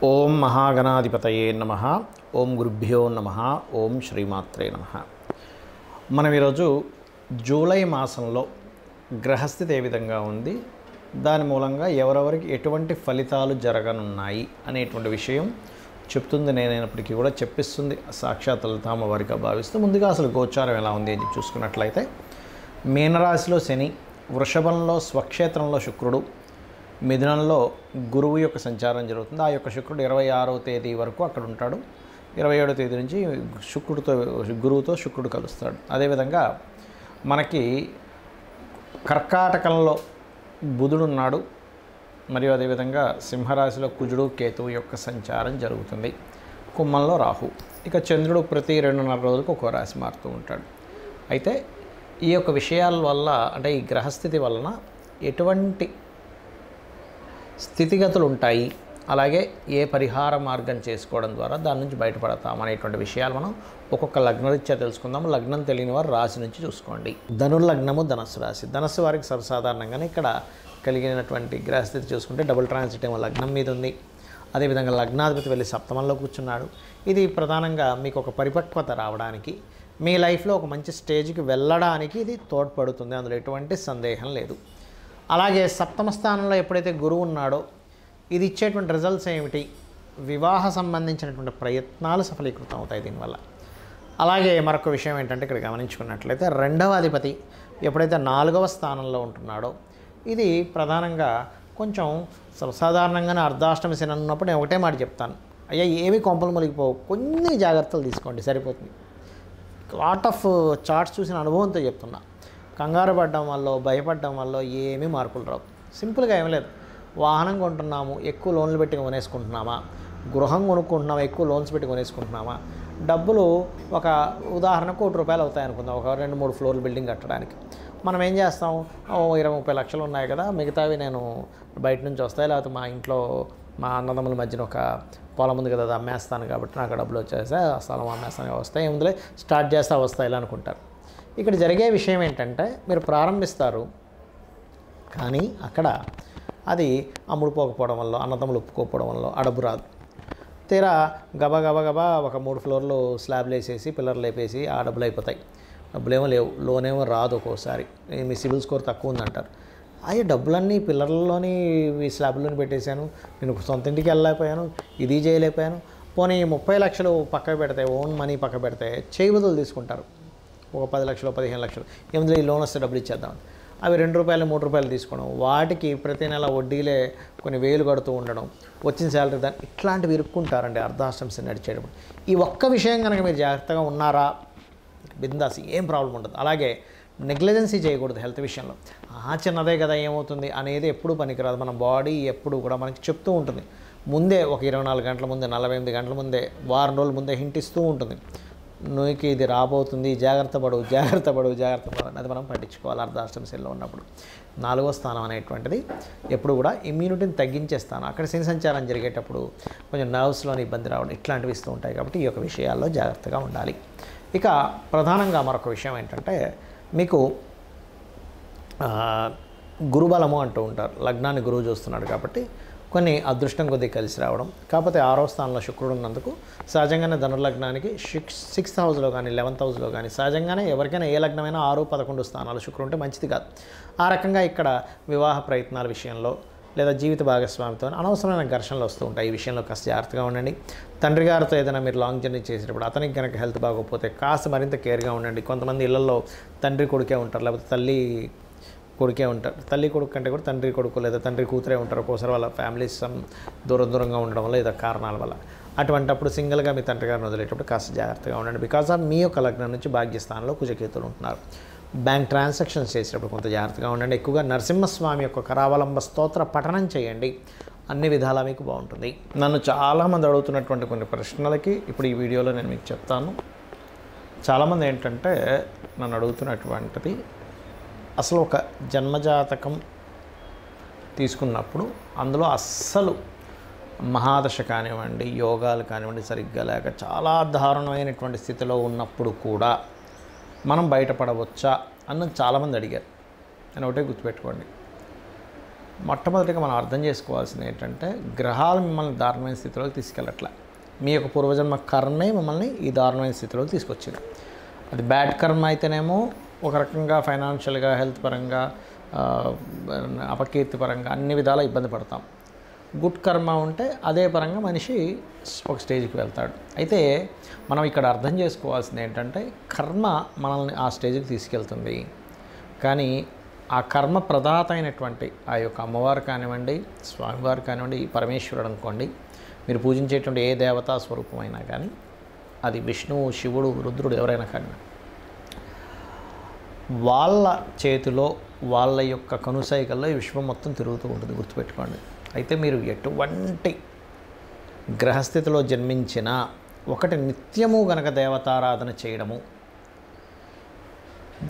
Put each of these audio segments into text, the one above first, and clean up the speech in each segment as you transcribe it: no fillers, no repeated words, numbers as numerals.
ఓం మహాగణాధిపతయే నమః. ఓం గురుభ్యో నమః. ఓం శ్రీమాత్రే నమః. మనం ఈరోజు జూలై మాసంలో గ్రహస్థితి ఏ విధంగా ఉంది, దాని మూలంగా ఎవరెవరికి ఎటువంటి ఫలితాలు జరగనున్నాయి అనేటువంటి విషయం చెప్తుంది. నేనైనప్పటికీ కూడా చెప్పిస్తుంది సాక్షాత్ లలితామ్మ వారిగా భావిస్తూ, ముందుగా అసలు గోచారం ఎలా ఉంది అని చూసుకున్నట్లయితే, మీనరాశిలో శని, వృషభంలో స్వక్షేత్రంలో శుక్రుడు, మిథునంలో గురువు యొక్క సంచారం జరుగుతుంది. ఆ యొక్క శుక్రుడు 26వ తేదీ వరకు అక్కడ ఉంటాడు. 27వ తేదీ నుంచి గురువుతో శుక్రుడు కలుస్తాడు. అదేవిధంగా మనకి కర్కాటకంలో బుధుడు ఉన్నాడు. మరియు అదేవిధంగా సింహరాశిలో కుజుడు కేతువు యొక్క సంచారం జరుగుతుంది. కుంభంలో రాహు. ఇక చంద్రుడు ప్రతి 2.5 రోజులకు ఒక్కో రాశి మారుతూ ఉంటాడు. అయితే ఈ యొక్క విషయాల వల్ల, అంటే ఈ గ్రహస్థితి వలన ఎటువంటి స్థితిగతులు ఉంటాయి, అలాగే ఏ పరిహార మార్గం చేసుకోవడం ద్వారా దాని నుంచి బయటపడతాం అనేటువంటి విషయాలు మనం ఒక్కొక్క లగ్నరీత్యా తెలుసుకుందాం. లగ్నం తెలియని వారు రాశి నుంచి చూసుకోండి. ధనుర్లగ్నము ధనస్సు రాశి. ధనస్సు వారికి సర్వసాధారణంగానే ఇక్కడ కలిగినటువంటి గ్రహస్థితి చూసుకుంటే డబుల్ ట్రాన్సిట్ ఏమో లగ్నం మీద ఉంది. అదేవిధంగా లగ్నాధిపతి వెళ్ళి సప్తమంలో కూర్చున్నాడు. ఇది ప్రధానంగా మీకు ఒక పరిపక్వత రావడానికి, మీ లైఫ్లో ఒక మంచి స్టేజ్కి వెళ్ళడానికి ఇది తోడ్పడుతుంది. అందులో ఎటువంటి సందేహం లేదు. అలాగే సప్తమ స్థానంలో ఎప్పుడైతే గురువు ఉన్నాడో, ఇది ఇచ్చేటువంటి రిజల్ట్స్ ఏమిటి? వివాహ సంబంధించినటువంటి ప్రయత్నాలు సఫలీకృతం అవుతాయి దీనివల్ల. అలాగే మరొక విషయం ఏంటంటే, ఇక్కడ గమనించుకున్నట్లయితే 2వ అధిపతి ఎప్పుడైతే 4వ స్థానంలో ఉంటున్నాడో, ఇది ప్రధానంగా కొంచెం సాధారణంగానే అర్ధాష్టమి శని ఉన్నప్పుడు నేను ఒకటే మాట చెప్తాను, అయ్యా ఏమి కొంపలు మునిగిపోవు, కొన్ని జాగ్రత్తలు తీసుకోండి సరిపోతుంది. లాట్ ఆఫ్ చార్ట్స్ చూసిన అనుభవంతో చెప్తున్నా. కంగారు పడడం వల్ల, భయపడడం వల్ల ఏమీ మార్పులు రావు. సింపుల్గా ఏం లేదు. వాహనం కొంటున్నాము, ఎక్కువ లోన్లు పెట్టి కొనేసుకుంటున్నామా? గృహం కొనుక్కుంటున్నామా, ఎక్కువ లోన్స్ పెట్టి కొనేసుకుంటున్నామా? డబ్బులు ఒక ఉదాహరణకు ₹1,00,000 అవుతాయి అనుకుందాం, ఒక 2-3 ఫ్లోర్లు బిల్డింగ్ కట్టడానికి. మనం ఏం చేస్తాం, 20-30 లక్షలు ఉన్నాయి కదా, మిగతావి నేను బయట నుంచి వస్తాయి, లేకపోతే మా ఇంట్లో మా అన్నదమ్ముల మధ్యన ఒక పొలం ఉంది కదా, అది అమ్మేస్తాను కాబట్టి నాకు డబ్బులు వచ్చేస్తే ఆ స్థలం అమ్మేస్తాను, వస్తాయి, ఏముందులే స్టార్ట్ చేస్తే వస్తాయి ఇలా అనుకుంటారు. ఇక్కడ జరిగే విషయం ఏంటంటే, మీరు ప్రారంభిస్తారు కానీ అక్కడ అది అమ్ముడుపోకపోవడం వల్ల, అన్నదమ్ములు ఒప్పుకోకపోవడం వల్ల ఆ డబ్బు రాదు. తీరా గబా ఒక 3 ఫ్లోర్లు స్లాబ్లు వేసేసి పిల్లర్లు లేపేసి ఆ డబ్బులు అయిపోతాయి. డబ్బులేమో లేవు, లోన్ ఏమో రాదు. ఒక్కోసారి మీ సిబిల్ స్కోర్ తక్కువ ఉందంటారు. అయ్యే డబ్బులన్నీ పిల్లర్లలోని ఈ స్లాబ్లోని పెట్టేశాను, నేను సొంత ఇంటికి వెళ్ళలేకపోయాను, ఇది చేయలేకపోయాను. పోనీ 30 లక్షలు పక్క పెడితే, ఓన్ మనీ పక్క పెడితే చేయి బదులు తీసుకుంటారు. ఒక 10 లక్షలు 15 లక్షలు ఏముంది, ఈ లోన్ వస్తే డబ్బులు ఇచ్చేద్దాం. అవి ₹2 ₹3 తీసుకోవడం, వాటికి ప్రతి నెల వడ్డీలే కొన్ని వేలు కడుతూ ఉండడం, వచ్చిన శాలరీ దాన్ని ఇట్లాంటివి ఇరుక్కుంటారండి అర్ధాష్టమి శని నడిచేటప్పుడు. ఈ ఒక్క విషయం కనుక మీరు జాగ్రత్తగా ఉన్నారా, బిందాసి ఏం ప్రాబ్లం ఉండదు. అలాగే నెగ్లిజెన్సీ చేయకూడదు హెల్త్ విషయంలో. చిన్నదే కదా ఏమవుతుంది అనేది ఎప్పుడూ పనికిరాదు. మన బాడీ ఎప్పుడు కూడా మనకి చెప్తూ ఉంటుంది. ముందే ఒక 24 గంటల ముందే, 48 గంటల ముందే, వారం రోజుల ముందే హింట్ ఇస్తూ ఉంటుంది, నువ్వుకి ఇది రాబోతుంది, జాగ్రత్త పడు అది మనం పట్టించుకోవాలి. అర్ధాష్టమి శనిలో ఉన్నప్పుడు 4వ స్థానం అనేటువంటిది ఎప్పుడు కూడా ఇమ్యూనిటీని తగ్గించే స్థానం. అక్కడ శని సంచారం జరిగేటప్పుడు కొంచెం నర్వ్స్లోని ఇబ్బంది రావడం ఇట్లాంటివి ఇస్తూ ఉంటాయి. కాబట్టి ఈ యొక్క విషయాల్లో జాగ్రత్తగా ఉండాలి. ఇక ప్రధానంగా మరొక విషయం ఏంటంటే, మీకు గురుబలము అంటూ ఉంటారు. లగ్నాన్ని గురువు చూస్తున్నాడు కాబట్టి కొన్ని అదృష్టం కొద్దిగా కలిసి రావడం. కాకపోతే 6వ స్థానంలో శుక్రుడు ఉన్నందుకు సహజంగానే ధనుర్లగ్నానికి 6th హౌస్లో కానీ 11th హౌస్లో కానీ సహజంగానే ఎవరికైనా ఏ లగ్నమైనా 6, 11 స్థానాలు శుక్రుడు ఉంటే మంచిది కాదు. ఆ రకంగా ఇక్కడ వివాహ ప్రయత్నాల విషయంలో లేదా జీవిత భాగస్వామితో అనవసరమైన ఘర్షణలు వస్తూ ఉంటాయి. ఈ విషయంలో కాస్త జాగ్రత్తగా ఉండండి. తండ్రి గారితో ఏదైనా మీరు లాంగ్ జర్నీ చేసేటప్పుడు అతనికి కనుక హెల్త్ బాగోకపోతే కాస్త మరింత కేర్గా ఉండండి. కొంతమంది ఇళ్లలో తండ్రి కొడుకే ఉంటారు, లేకపోతే తల్లి కొడుకే ఉంటారు. తల్లి కొడుకు కంటే కూడా తండ్రి కొడుకు లేదా తండ్రి కూతురే ఉంటారు. ఒక్కోసారి వాళ్ళ ఫ్యామిలీస్ దూరంగా ఉండడం వల్ల ఏదో కారణాల వల్ల అటువంటప్పుడు సింగిల్గా మీ తండ్రి గారిని వదిలేటప్పుడు కాస్త జాగ్రత్తగా ఉండండి. బికాజ్ ఆఫ్ మీ యొక్క లగ్నం నుంచి భాగ్యస్థానంలో కుజకేతులు ఉంటున్నారు. బ్యాంక్ ట్రాన్సాక్షన్స్ చేసేటప్పుడు కొంత జాగ్రత్తగా ఉండండి. ఎక్కువగా నరసింహస్వామి యొక్క కరావలంబ స్తోత్ర పఠనం చేయండి. అన్ని విధాలా మీకు బాగుంటుంది. నన్ను చాలామంది అడుగుతున్నటువంటి కొన్ని ప్రశ్నలకి ఇప్పుడు ఈ వీడియోలో నేను మీకు చెప్తాను. చాలామంది ఏంటంటే నన్ను అడుగుతున్నటువంటిది, అసలు ఒక జన్మజాతకం తీసుకున్నప్పుడు అందులో అస్సలు మహాదశ కానివ్వండి, యోగాలు కానివ్వండి సరిగ్గా లేక చాలా దారుణమైనటువంటి స్థితిలో ఉన్నప్పుడు కూడా మనం బయటపడవచ్చా అన్నది చాలామంది అడిగారు. నేను ఒకటే గుర్తుపెట్టుకోండి, మొట్టమొదటిగా మనం అర్థం చేసుకోవాల్సింది ఏంటంటే గ్రహాలు మిమ్మల్ని దారుణమైన స్థితిలోకి తీసుకెళ్ళట్లే. మీ యొక్క పూర్వజన్మ కర్మే మిమ్మల్ని ఈ దారుణమైన స్థితిలోకి తీసుకొచ్చింది. అది బ్యాడ్ కర్మ అయితేనేమో ఒక రకంగా ఫైనాన్షియల్గా, హెల్త్ పరంగా, అపకీర్తి పరంగా అన్ని విధాలా ఇబ్బంది పడతాం. గుడ్ కర్మ ఉంటే అదే పరంగా మనిషి ఒక స్టేజ్కి వెళ్తాడు. అయితే మనం ఇక్కడ అర్థం చేసుకోవాల్సింది ఏంటంటే కర్మ మనల్ని ఆ స్టేజ్కి తీసుకెళ్తుంది. కానీ ఆ కర్మ ప్రదాత అయినటువంటి ఆ యొక్క అమ్మవారు కానివ్వండి, స్వామివారు కానివ్వండి, పరమేశ్వరుడు అనుకోండి, మీరు పూజించేటువంటి ఏ దేవతా స్వరూపమైనా కానీ, అది విష్ణువు, శివుడు, రుద్రుడు ఎవరైనా కానీ, వాళ్ళ చేతిలో వాళ్ళ యొక్క కనుసైకల్లో ఈ విశ్వం మొత్తం తిరుగుతూ ఉంటుంది, గుర్తుపెట్టుకోండి. అయితే మీరు ఎటువంటి గ్రహస్థితిలో జన్మించినా ఒకటి నిత్యము గనక దేవతారాధన చేయడము,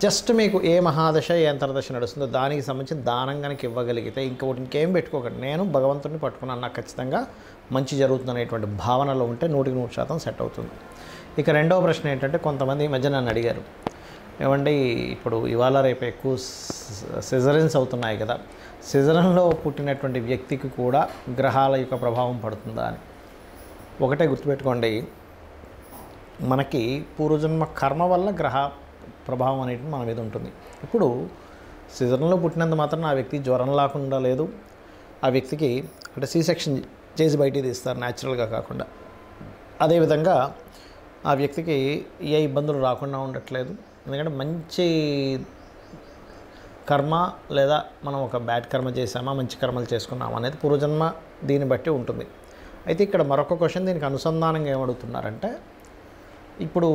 జస్ట్ మీకు ఏ మహాదశ ఏ అంతర్దశ నడుస్తుందో దానికి సంబంధించిన దానం కనుక ఇవ్వగలిగితే ఇంకొకటి ఇంకేం పెట్టుకోకండి. నేను భగవంతుడిని పట్టుకున్నాను, నాకు ఖచ్చితంగా మంచి జరుగుతుంది అనేటువంటి భావనలో ఉంటే 100% సెట్ అవుతుంది. ఇక రెండవ ప్రశ్న ఏంటంటే, కొంతమంది ఈ మధ్య నన్ను అడిగారు, ఏమండి ఇప్పుడు ఇవాళ రేపు ఎక్కువ సిజరన్స్ అవుతున్నాయి కదా, సిజరన్లో పుట్టినటువంటి వ్యక్తికి కూడా గ్రహాల యొక్క ప్రభావం పడుతుందా అని. ఒకటే గుర్తుపెట్టుకోండి, మనకి పూర్వజన్మ కర్మ వల్ల గ్రహ ప్రభావం అనేది మన మీద ఉంటుంది. ఇప్పుడు సిజరన్లో పుట్టినంత మాత్రం ఆ వ్యక్తి జ్వరం లేకుండా లేదు, ఆ వ్యక్తికి అంటే సి సెక్షన్ చేసి బయటికి తీస్తారు న్యాచురల్గా కాకుండా. అదేవిధంగా ఆ వ్యక్తికి ఏ ఇబ్బందులు రాకుండా ఉండట్లేదు, ఎందుకంటే మంచి కర్మ లేదా మనం ఒక బ్యాడ్ కర్మ చేసామా, మంచి కర్మలు చేసుకున్నామా అనేది పూర్వజన్మ దీన్ని బట్టి ఉంటుంది. అయితే ఇక్కడ మరొక క్వశ్చన్ దీనికి అనుసంధానంగా ఏమడుగుతున్నారంటే, ఇప్పుడు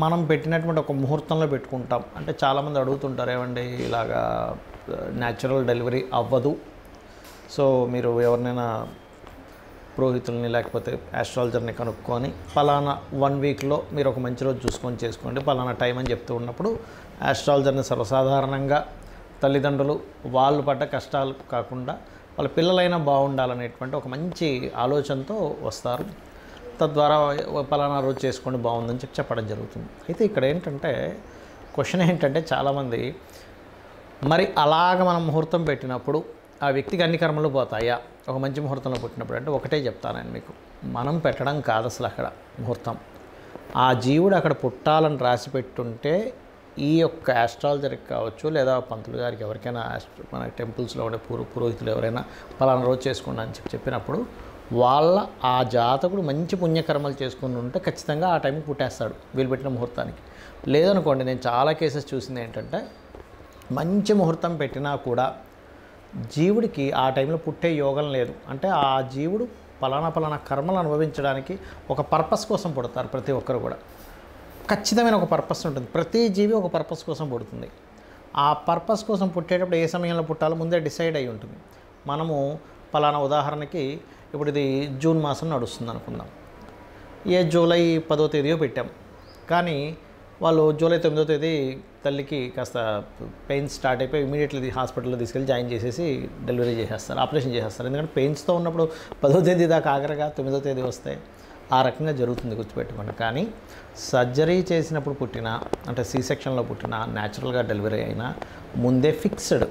మనం పెట్టినటువంటి ఒక ముహూర్తంలో పెట్టుకుంటాం అంటే చాలామంది అడుగుతుంటారు, ఏమండి ఇలాగా న్యాచురల్ డెలివరీ అవ్వదు, సో మీరు ఎవరినైనా పురోహితుల్ని లేకపోతే ఆస్ట్రాలజర్ని కనుక్కొని పలానా 1 వీక్లో మీరు ఒక మంచి రోజు చూసుకొని చేసుకోండి, పలానా టైం అని చెప్తూ ఉన్నప్పుడు ఆస్ట్రాలజర్ని సర్వసాధారణంగా తల్లిదండ్రులు వాళ్ళు పడ్డ కష్టాలు కాకుండా వాళ్ళ పిల్లలైనా బాగుండాలనేటువంటి ఒక మంచి ఆలోచనతో వస్తారు. తద్వారా పలానా రోజు చేసుకోండి బాగుందని చెప్పడం జరుగుతుంది. అయితే ఇక్కడ ఏంటంటే క్వశ్చన్ ఏంటంటే, చాలామంది మరి అలాగ మనం ముహూర్తం పెట్టినప్పుడు ఆ వ్యక్తికి అన్ని కర్మలు పోతాయా ఒక మంచి ముహూర్తంలో పుట్టినప్పుడు అంటే, ఒకటే చెప్తాను నేను మీకు, మనం పెట్టడం కాదు అసలు అక్కడ ముహూర్తం. ఆ జీవుడు అక్కడ పుట్టాలని రాసి పెట్టుంటే ఈ యొక్క ఆస్ట్రాలజర్కి కావచ్చు లేదా పంతులు గారికి ఎవరికైనా మన టెంపుల్స్లో ఉండే పురోహితులు ఎవరైనా పలానా రోజు చేసుకోండి అని చెప్పినప్పుడు వాళ్ళ ఆ జాతకుడు మంచి పుణ్యకర్మలు చేసుకుని ఉంటే ఖచ్చితంగా ఆ టైంకి పుట్టేస్తాడు వీళ్ళు పెట్టిన ముహూర్తానికి. లేదనుకోండి, నేను చాలా కేసెస్ చూసింది ఏంటంటే, మంచి ముహూర్తం పెట్టినా కూడా జీవుడికి ఆ టైంలో పుట్టే యోగం లేదు. అంటే ఆ జీవుడు పలానా కర్మలు అనుభవించడానికి ఒక పర్పస్ కోసం పుడతారు. ప్రతి ఒక్కరు కూడా ఖచ్చితమైన ఒక పర్పస్ ఉంటుంది. ప్రతి జీవి ఒక పర్పస్ కోసం పుడుతుంది. ఆ పర్పస్ కోసం పుట్టేటప్పుడు ఏ సమయంలో పుట్టాలో ముందే డిసైడ్ అయి ఉంటుంది. మనము పలానా ఉదాహరణకి ఇప్పుడు ఇది జూన్ మాసం నడుస్తుంది అనుకుందాం, జూలై 10వ తేదీయో పెట్టాం, కానీ వాళ్ళు జూలై 9వ తేదీ తల్లికి కాస్త పెయిన్స్ స్టార్ట్ అయిపోయి ఇమీడియట్లీ హాస్పిటల్లో తీసుకెళ్ళి జాయిన్ చేసేసి డెలివరీ చేసేస్తారు, ఆపరేషన్ చేసేస్తారు. ఎందుకంటే పెయిన్స్తో ఉన్నప్పుడు 10వ తేదీ దాకా ఆఖరిగా 9వ తేదీ వస్తే ఆ రకంగా జరుగుతుంది, గుర్తుపెట్టుకోండి. కానీ సర్జరీ చేసినప్పుడు పుట్టిన అంటే సి సెక్షన్లో పుట్టిన న్యాచురల్గా డెలివరీ అయినా ముందే ఫిక్స్డ్.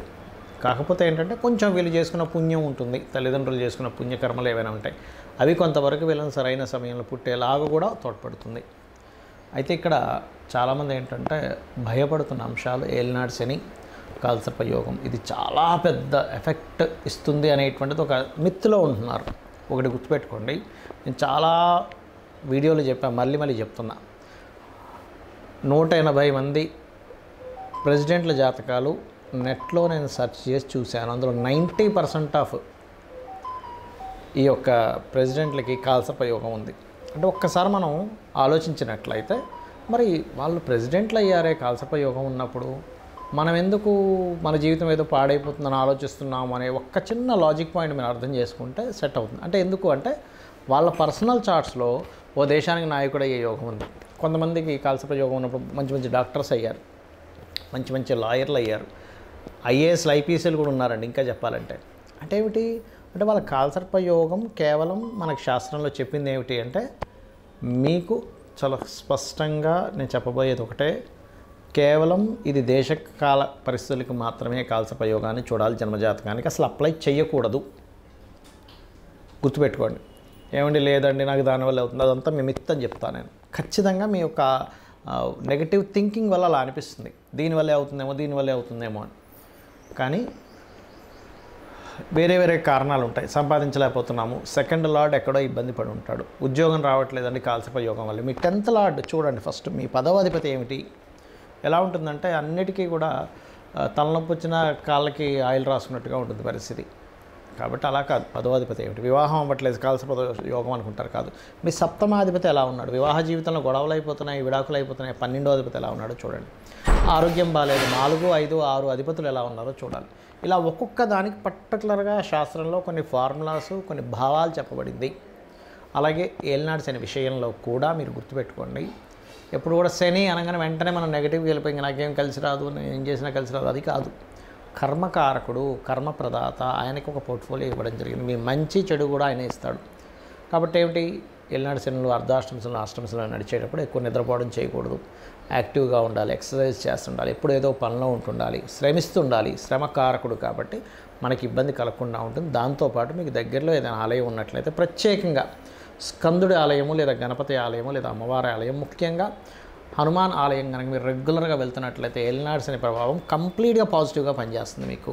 కాకపోతే ఏంటంటే కొంచెం వీళ్ళు చేసుకున్న పుణ్యం ఉంటుంది, తల్లిదండ్రులు చేసుకున్న పుణ్యకర్మలు ఏవైనా ఉంటాయి, అవి కొంతవరకు వీళ్ళని సరైన సమయంలో పుట్టేలాగా కూడా తోడ్పడుతుంది. అయితే ఇక్కడ చాలామంది ఏంటంటే భయపడుతున్న అంశాలు ఏలినాడు శని, కాలసర్ప యోగం, ఇది చాలా పెద్ద ఎఫెక్ట్ ఇస్తుంది అనేటువంటిది ఒక మిత్తులో ఉంటున్నారు. ఒకటి గుర్తుపెట్టుకోండి, నేను చాలా వీడియోలు చెప్పాను, మళ్ళీ చెప్తున్నా, 180 మంది ప్రెసిడెంట్ల జాతకాలు నెట్లో నేను సెర్చ్ చేసి చూశాను. అందులో 90% ఆఫ్ ఈ యొక్క ప్రెసిడెంట్లకి కాలసర్ప యోగం ఉంది. అంటే ఒక్కసారి మనం ఆలోచించినట్లయితే, మరి వాళ్ళు ప్రెసిడెంట్లు అయ్యారే కాలసర్ప యోగం ఉన్నప్పుడు మనం ఎందుకు మన జీవితం ఏదో పాడైపోతుందని ఆలోచిస్తున్నాము అనే ఒక్క చిన్న లాజిక్ పాయింట్ మీరు అర్థం చేసుకుంటే సెట్ అవుతుంది. అంటే ఎందుకు అంటే వాళ్ళ పర్సనల్ చార్ట్స్లో ఓ దేశానికి నాయకుడు అయ్యే యోగం ఉంది. కొంతమందికి కాలసర్ప యోగం ఉన్నప్పుడు మంచి డాక్టర్స్ అయ్యారు, మంచి లాయర్లు అయ్యారు, ఐఏఎస్లు ఐపీఎస్లు కూడా ఉన్నారండి. ఇంకా చెప్పాలంటే అంటే ఏమిటి అంటే వాళ్ళ కాలసర్ప యోగం కేవలం మనకు శాస్త్రంలో చెప్పింది ఏమిటి అంటే, మీకు చాలా స్పష్టంగా నేను చెప్పబోయేది ఒకటే, కేవలం ఇది దేశకాల పరిస్థితులకు మాత్రమే కాలసర్పయోగాన్ని చూడాలి. జన్మజాతకానికి అసలు అప్లై చేయకూడదు, గుర్తుపెట్టుకోండి. ఏమండి లేదండి నాకు దానివల్ల అవుతుంది, అదంతా మిమిత్తం చెప్తాను నేను. ఖచ్చితంగా మీ యొక్క నెగటివ్ థింకింగ్ వల్ల అలా అనిపిస్తుంది, దీనివల్లే అవుతుందేమో అని. కానీ వేరే వేరే కారణాలు ఉంటాయి. సంపాదించలేకపోతున్నాము, సెకండ్ లార్డ్ ఎక్కడో ఇబ్బంది పడి ఉంటాడు, ఉద్యోగం రావట్లేదండి కాలసర్పయోగం వల్ల. మీ 10th లార్డ్ చూడండి ఫస్ట్, మీ 10వ అధిపతి ఏమిటి, ఎలా ఉంటుందంటే అన్నిటికీ కూడా తలనొప్పి వచ్చిన కాళ్ళకి ఆయిల్ రాసుకున్నట్టుగా ఉంటుంది పరిస్థితి. కాబట్టి అలా కాదు. 10వ అధిపతి ఏమిటి, వివాహం అవ్వట్లేదు కాలసర్పయోగం అనుకుంటారు, కాదు. మీ 7వ అధిపతి ఎలా ఉన్నాడు, వివాహ జీవితంలో గొడవలు అయిపోతున్నాయి, విడాకులు అయిపోతున్నాయి. 12వ అధిపతి ఎలా ఉన్నాడో చూడండి. ఆరోగ్యం బాగాలేదు, 4, 5, 6 అధిపతులు ఎలా ఉన్నారో చూడాలి. ఇలా ఒక్కొక్క దానికి పర్టికులర్గా శాస్త్రంలో కొన్ని ఫార్ములాస్, కొన్ని భావాలు చెప్పబడింది. అలాగే ఏలినాడు శని విషయంలో కూడా మీరు గుర్తుపెట్టుకోండి, ఎప్పుడు కూడా శని అనగానే వెంటనే మనం నెగిటివ్గా వెళ్ళిపోయి నాకేం కలిసి రాదు, నేను ఏం చేసినా కలిసి రాదు, అది కాదు. కర్మకారకుడు, కర్మప్రదాత, ఆయనకు ఒక పోర్ట్ఫోలియో ఇవ్వడం జరిగింది. మీ మంచి చెడు కూడా ఆయన ఇస్తాడు. కాబట్టి ఏమిటి, ఏలినాడు శనులు అర్ధాష్టమశనులు అష్టమశనులు నడిచేటప్పుడు ఎక్కువ నిద్రపోవడం చేయకూడదు, యాక్టివ్గా ఉండాలి, ఎక్సర్సైజ్ చేస్తుండాలి, ఎప్పుడు ఏదో పనిలో ఉంటుండాలి, శ్రమిస్తుండాలి. శ్రమకారకుడు కాబట్టి మనకి ఇబ్బంది కలగకుండా ఉంటుంది. దాంతోపాటు మీకు దగ్గరలో ఏదైనా ఆలయం ఉన్నట్లయితే ప్రత్యేకంగా స్కందుడి ఆలయము లేదా గణపతి ఆలయము లేదా అమ్మవారి ఆలయం, ముఖ్యంగా హనుమాన్ ఆలయం కనుక మీరు రెగ్యులర్గా వెళ్తున్నట్లయితే ఏలినాడు శని ప్రభావం కంప్లీట్గా పాజిటివ్గా పనిచేస్తుంది మీకు.